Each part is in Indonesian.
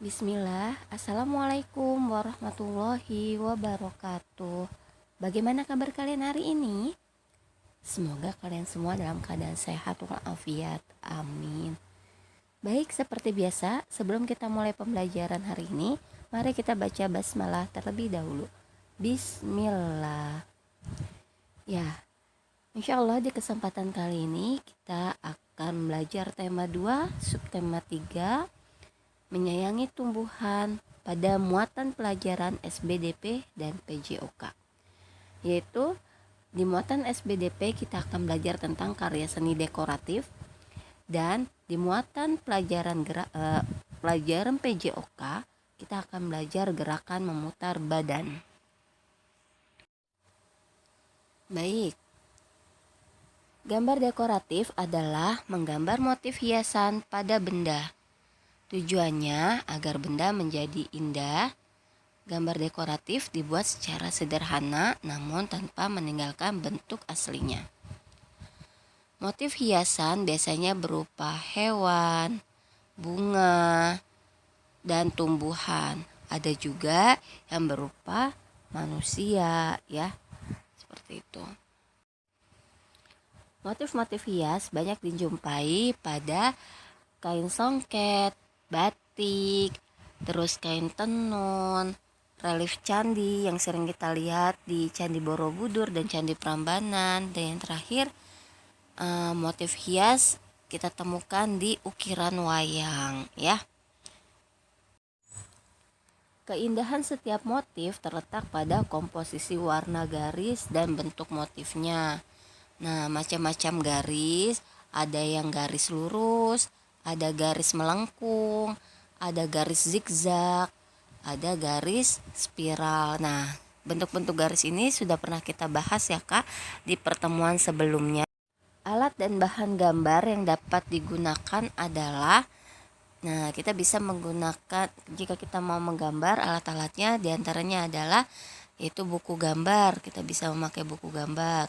Bismillah, Assalamualaikum warahmatullahi wabarakatuh. Bagaimana kabar kalian hari ini? Semoga kalian semua dalam keadaan sehat walafiat. Amin. Baik, seperti biasa, sebelum kita mulai pembelajaran hari ini, mari kita baca basmalah terlebih dahulu. Bismillah. Ya, insya Allah di kesempatan kali ini kita akan belajar tema 2, subtema 3, menyayangi tumbuhan pada muatan pelajaran SBDP dan PJOK. Yaitu di muatan SBDP kita akan belajar tentang karya seni dekoratif, dan di muatan pelajaran PJOK kita akan belajar gerakan memutar badan. Baik. Gambar dekoratif adalah menggambar motif hiasan pada benda. Tujuannya agar benda menjadi indah. Gambar dekoratif dibuat secara sederhana namun tanpa meninggalkan bentuk aslinya. Motif hiasan biasanya berupa hewan, bunga, dan tumbuhan. Ada juga yang berupa manusia, ya. Seperti itu. Motif-motif hias banyak dijumpai pada kain songket, batik, terus kain tenun, relief candi yang sering kita lihat di Candi Borobudur dan Candi Prambanan, dan yang terakhir motif hias kita temukan di ukiran wayang, ya. Keindahan setiap motif terletak pada komposisi warna garis dan bentuk motifnya. Nah, macam-macam garis, ada yang garis lurus, ada garis melengkung, ada garis zigzag, ada garis spiral. Nah, bentuk-bentuk garis ini sudah pernah kita bahas ya Kak di pertemuan sebelumnya. Alat dan bahan gambar yang dapat digunakan adalah, nah, kita bisa menggunakan, jika kita mau menggambar, alat-alatnya diantaranya adalah yaitu buku gambar. Kita bisa memakai buku gambar.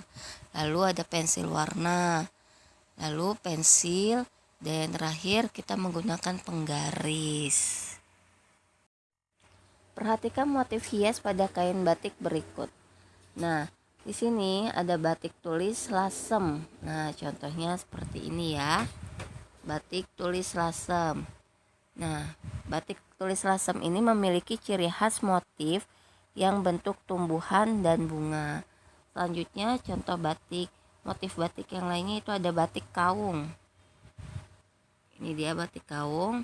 Lalu ada pensil warna, lalu pensil, dan terakhir kita menggunakan penggaris. Perhatikan motif hias pada kain batik berikut. Nah, di sini ada batik tulis lasem. Nah, contohnya seperti ini ya. Batik tulis lasem. Nah, batik tulis lasem ini memiliki ciri khas motif yang bentuk tumbuhan dan bunga. Selanjutnya contoh batik. Motif batik yang lainnya itu ada batik kaung. Ini dia batik kaung.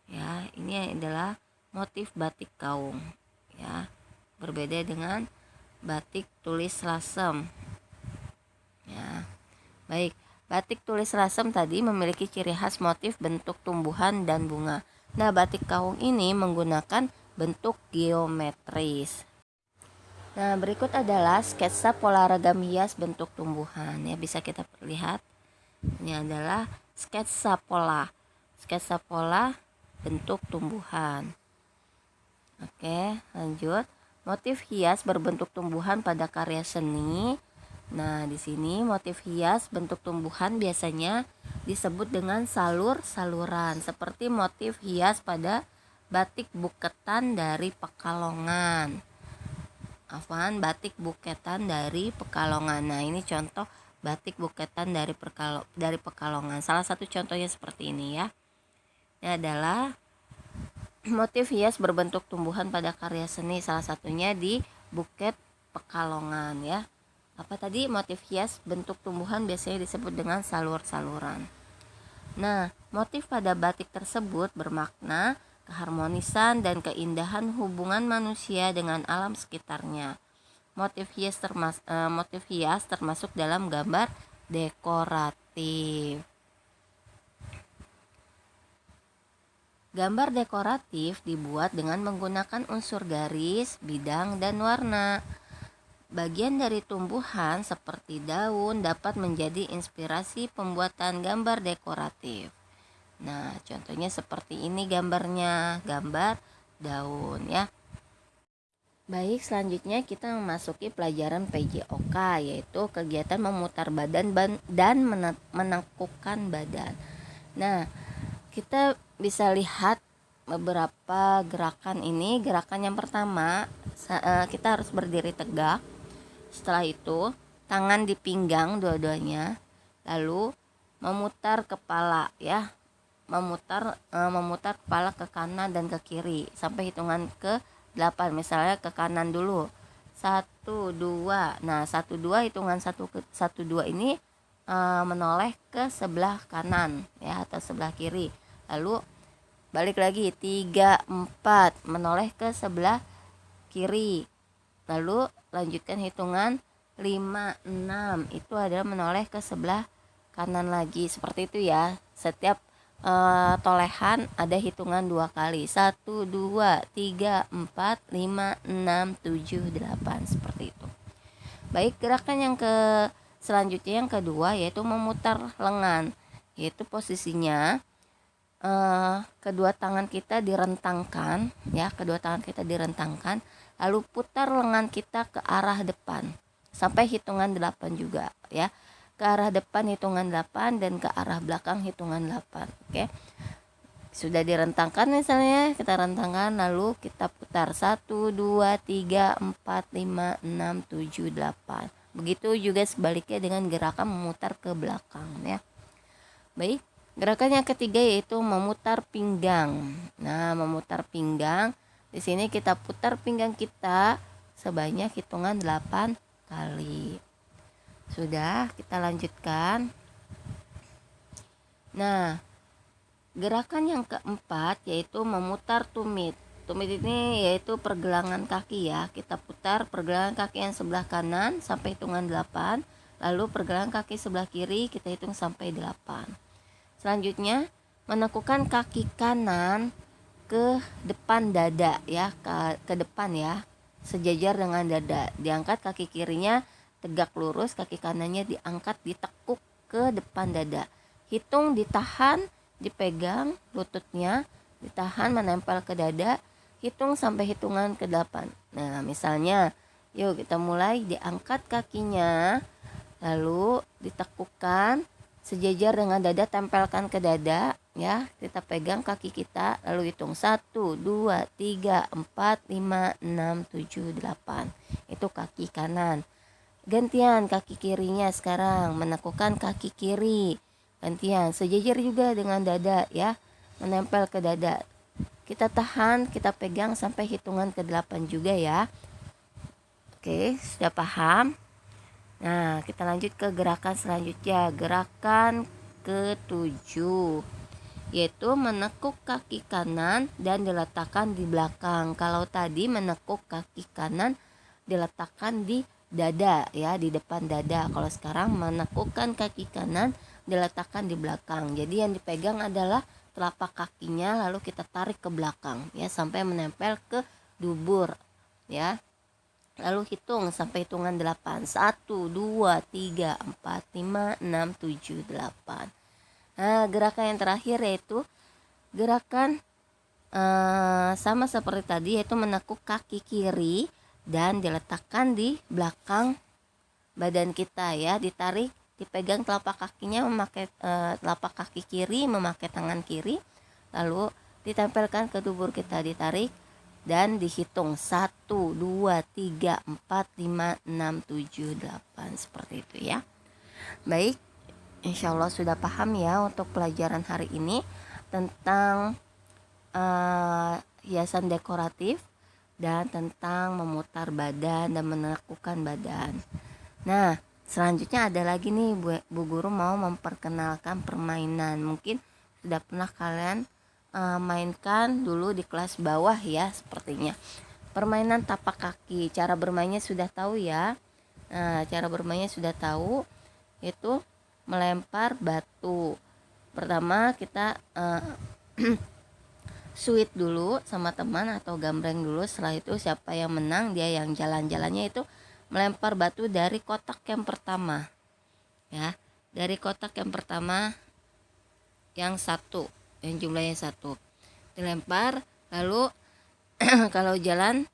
Ya, ini adalah motif batik kaung. Ya, berbeda dengan batik tulis lasem. Ya. Baik, batik tulis lasem tadi memiliki ciri khas motif bentuk tumbuhan dan bunga. Nah, batik kaung ini menggunakan bentuk geometris. Nah, berikut adalah sketsa pola ragam hias bentuk tumbuhan. Ya, bisa kita lihat. Ini adalah sketsa pola bentuk tumbuhan. Oke, lanjut. Motif hias berbentuk tumbuhan pada karya seni. Nah, di sini motif hias bentuk tumbuhan biasanya disebut dengan salur-saluran, seperti motif hias pada batik buketan dari Pekalongan. Batik buketan dari Pekalongan. Nah, ini contoh batik buketan dari Pekalongan. Salah satu contohnya seperti ini ya. Ini adalah motif hias berbentuk tumbuhan pada karya seni, salah satunya di Buket Pekalongan ya. Apa tadi? Motif hias bentuk tumbuhan biasanya disebut dengan salur-saluran. Nah, motif pada batik tersebut bermakna keharmonisan dan keindahan hubungan manusia dengan alam sekitarnya. Motif hias termasuk dalam gambar dekoratif. Gambar dekoratif dibuat dengan menggunakan unsur garis, bidang, dan warna. Bagian dari tumbuhan seperti daun dapat menjadi inspirasi pembuatan gambar dekoratif. Nah, contohnya seperti ini gambarnya, gambar daun ya. Baik, selanjutnya kita memasuki pelajaran PJOK, yaitu kegiatan memutar badan dan menekukkan badan. Nah, kita bisa lihat beberapa gerakan ini. Gerakan yang pertama, kita harus berdiri tegak. Setelah itu tangan di pinggang dua-duanya, lalu memutar kepala ya, memutar kepala ke kanan dan ke kiri sampai hitungan ke 8. Misalnya ke kanan dulu 1 2. Nah 1 2, hitungan 1 2 ini menoleh ke sebelah kanan ya atau sebelah kiri, lalu balik lagi 3 4 menoleh ke sebelah kiri, lalu lanjutkan hitungan 5 6 itu adalah menoleh ke sebelah kanan lagi. Seperti itu ya, setiap tolehan ada hitungan 2 kali, 1 2 3 4 5 6 7 8 seperti itu. Baik, gerakan yang selanjutnya yang kedua yaitu memutar lengan, yaitu posisinya kedua tangan kita direntangkan ya, kedua tangan kita direntangkan, lalu putar lengan kita ke arah depan sampai hitungan 8 juga ya. Ke arah depan hitungan 8 dan ke arah belakang hitungan 8. Oke. Sudah direntangkan, misalnya kita rentangkan lalu kita putar 1 2 3 4 5 6 7 8. Begitu juga sebaliknya dengan gerakan memutar ke belakang ya. Baik, gerakan yang ketiga yaitu memutar pinggang. Nah, memutar pinggang, di sini kita putar pinggang kita sebanyak hitungan 8 kali. Sudah, kita lanjutkan. Nah, gerakan yang keempat yaitu memutar tumit. Tumit ini yaitu pergelangan kaki ya. Kita putar pergelangan kaki yang sebelah kanan sampai hitungan 8. Lalu pergelangan kaki sebelah kiri kita hitung sampai 8. Selanjutnya, menekukan kaki kanan ke depan dada ya, ke depan ya, sejajar dengan dada. Diangkat kaki kirinya tegak lurus, kaki kanannya diangkat, ditekuk ke depan dada. Hitung, ditahan, dipegang lututnya, ditahan menempel ke dada, hitung sampai hitungan ke 8. Nah, misalnya, yuk kita mulai, diangkat kakinya, lalu ditekukkan sejajar dengan dada, tempelkan ke dada ya, kita pegang kaki kita, lalu hitung 1 2 3 4 5 6 7 8. Itu kaki kanan. Gantian kaki kirinya, sekarang menekukan kaki kiri, gantian sejajar juga dengan dada ya, menempel ke dada. Kita tahan, kita pegang sampai hitungan ke 8 juga ya. Oke, sudah paham? Nah, kita lanjut ke gerakan selanjutnya, gerakan ke-7, yaitu menekuk kaki kanan dan diletakkan di belakang. Kalau tadi menekuk kaki kanan diletakkan di dada ya, di depan dada. Kalau sekarang menekukkan kaki kanan diletakkan di belakang. Jadi yang dipegang adalah telapak kakinya, lalu kita tarik ke belakang ya sampai menempel ke dubur ya. Lalu hitung sampai hitungan 8. 1 2 3 4 5 6 7 8. Nah, gerakan yang terakhir yaitu gerakan sama seperti tadi, yaitu menekuk kaki kiri dan diletakkan di belakang badan kita ya, ditarik, dipegang telapak kakinya memakai telapak kaki kiri memakai tangan kiri, lalu ditempelkan ke dubur kita, ditarik dan dihitung 1 2 3 4 5 6 7 8 seperti itu ya. Baik, insya Allah sudah paham ya untuk pelajaran hari ini tentang hiasan dekoratif dan tentang memutar badan dan menekukkan badan. Nah, selanjutnya ada lagi nih Bu Guru mau memperkenalkan permainan. Mungkin sudah pernah kalian mainkan dulu di kelas bawah ya, sepertinya. Permainan tapak kaki, cara bermainnya sudah tahu ya. Nah, cara bermainnya sudah tahu, itu melempar batu. Pertama kita sweet dulu sama teman atau gambreng dulu. Setelah itu siapa yang menang dia yang jalan-jalannya itu melempar batu dari kotak yang pertama ya, dari kotak yang pertama yang satu, yang jumlahnya 1 dilempar. Lalu kalau jalan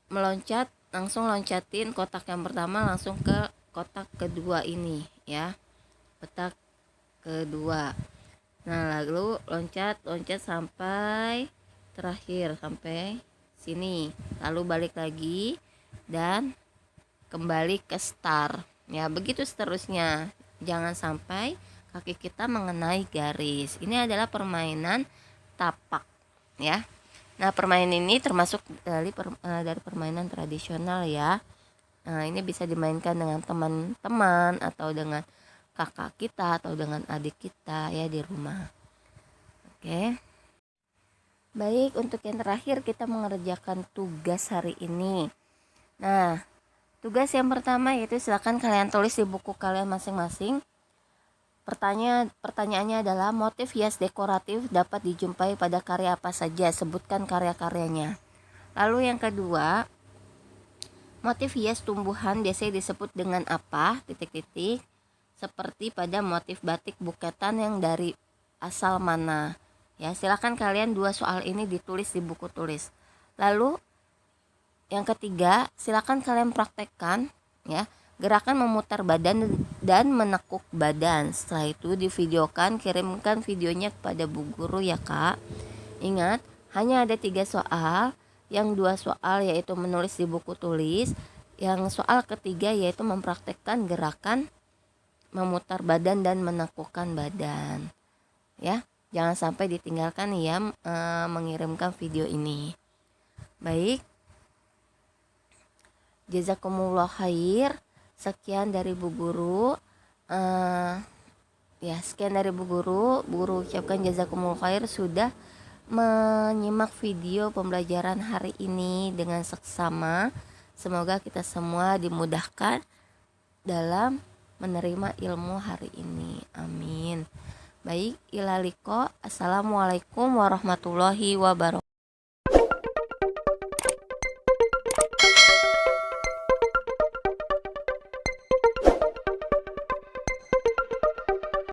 meloncat, langsung loncatin kotak yang pertama langsung ke kotak kedua ini ya, kotak kedua. Nah, lalu loncat sampai terakhir sampai sini, lalu balik lagi dan kembali ke start ya, begitu seterusnya. Jangan sampai kaki kita mengenai garis. Ini adalah permainan tapak ya. Nah, permainan ini termasuk dari permainan tradisional ya. Nah, ini bisa dimainkan dengan teman-teman atau dengan kakak kita atau dengan adik kita ya di rumah. Oke. Baik, untuk yang terakhir kita mengerjakan tugas hari ini. Nah, tugas yang pertama yaitu silakan kalian tulis di buku kalian masing-masing. Pertanyaannya adalah motif hias dekoratif dapat dijumpai pada karya apa saja? Sebutkan karya-karyanya. Lalu yang kedua, motif hias tumbuhan biasanya disebut dengan apa? Titik-titik. Seperti pada motif batik buketan yang dari asal mana? Ya, silakan kalian 2 soal ini ditulis di buku tulis. Lalu yang ketiga, silakan kalian praktekkan ya gerakan memutar badan dan menekuk badan. Setelah itu divideokan, kirimkan videonya kepada Bu Guru ya Kak. Ingat, hanya ada 3 soal. Yang 2 soal yaitu menulis di buku tulis. Yang soal ketiga yaitu mempraktekkan gerakan memutar badan dan menekukkan badan. Ya, jangan sampai ditinggalkan ya mengirimkan video ini. Baik. Jazakumullah khair. Sekian dari Bu Guru. Sekian dari Bu Guru. Bu Guru ucapkan jazakumullah khair sudah menyimak video pembelajaran hari ini dengan seksama. Semoga kita semua dimudahkan dalam menerima ilmu hari ini. Amin. Baik, ilaliko. Assalamualaikum warahmatullahi wabarakatuh.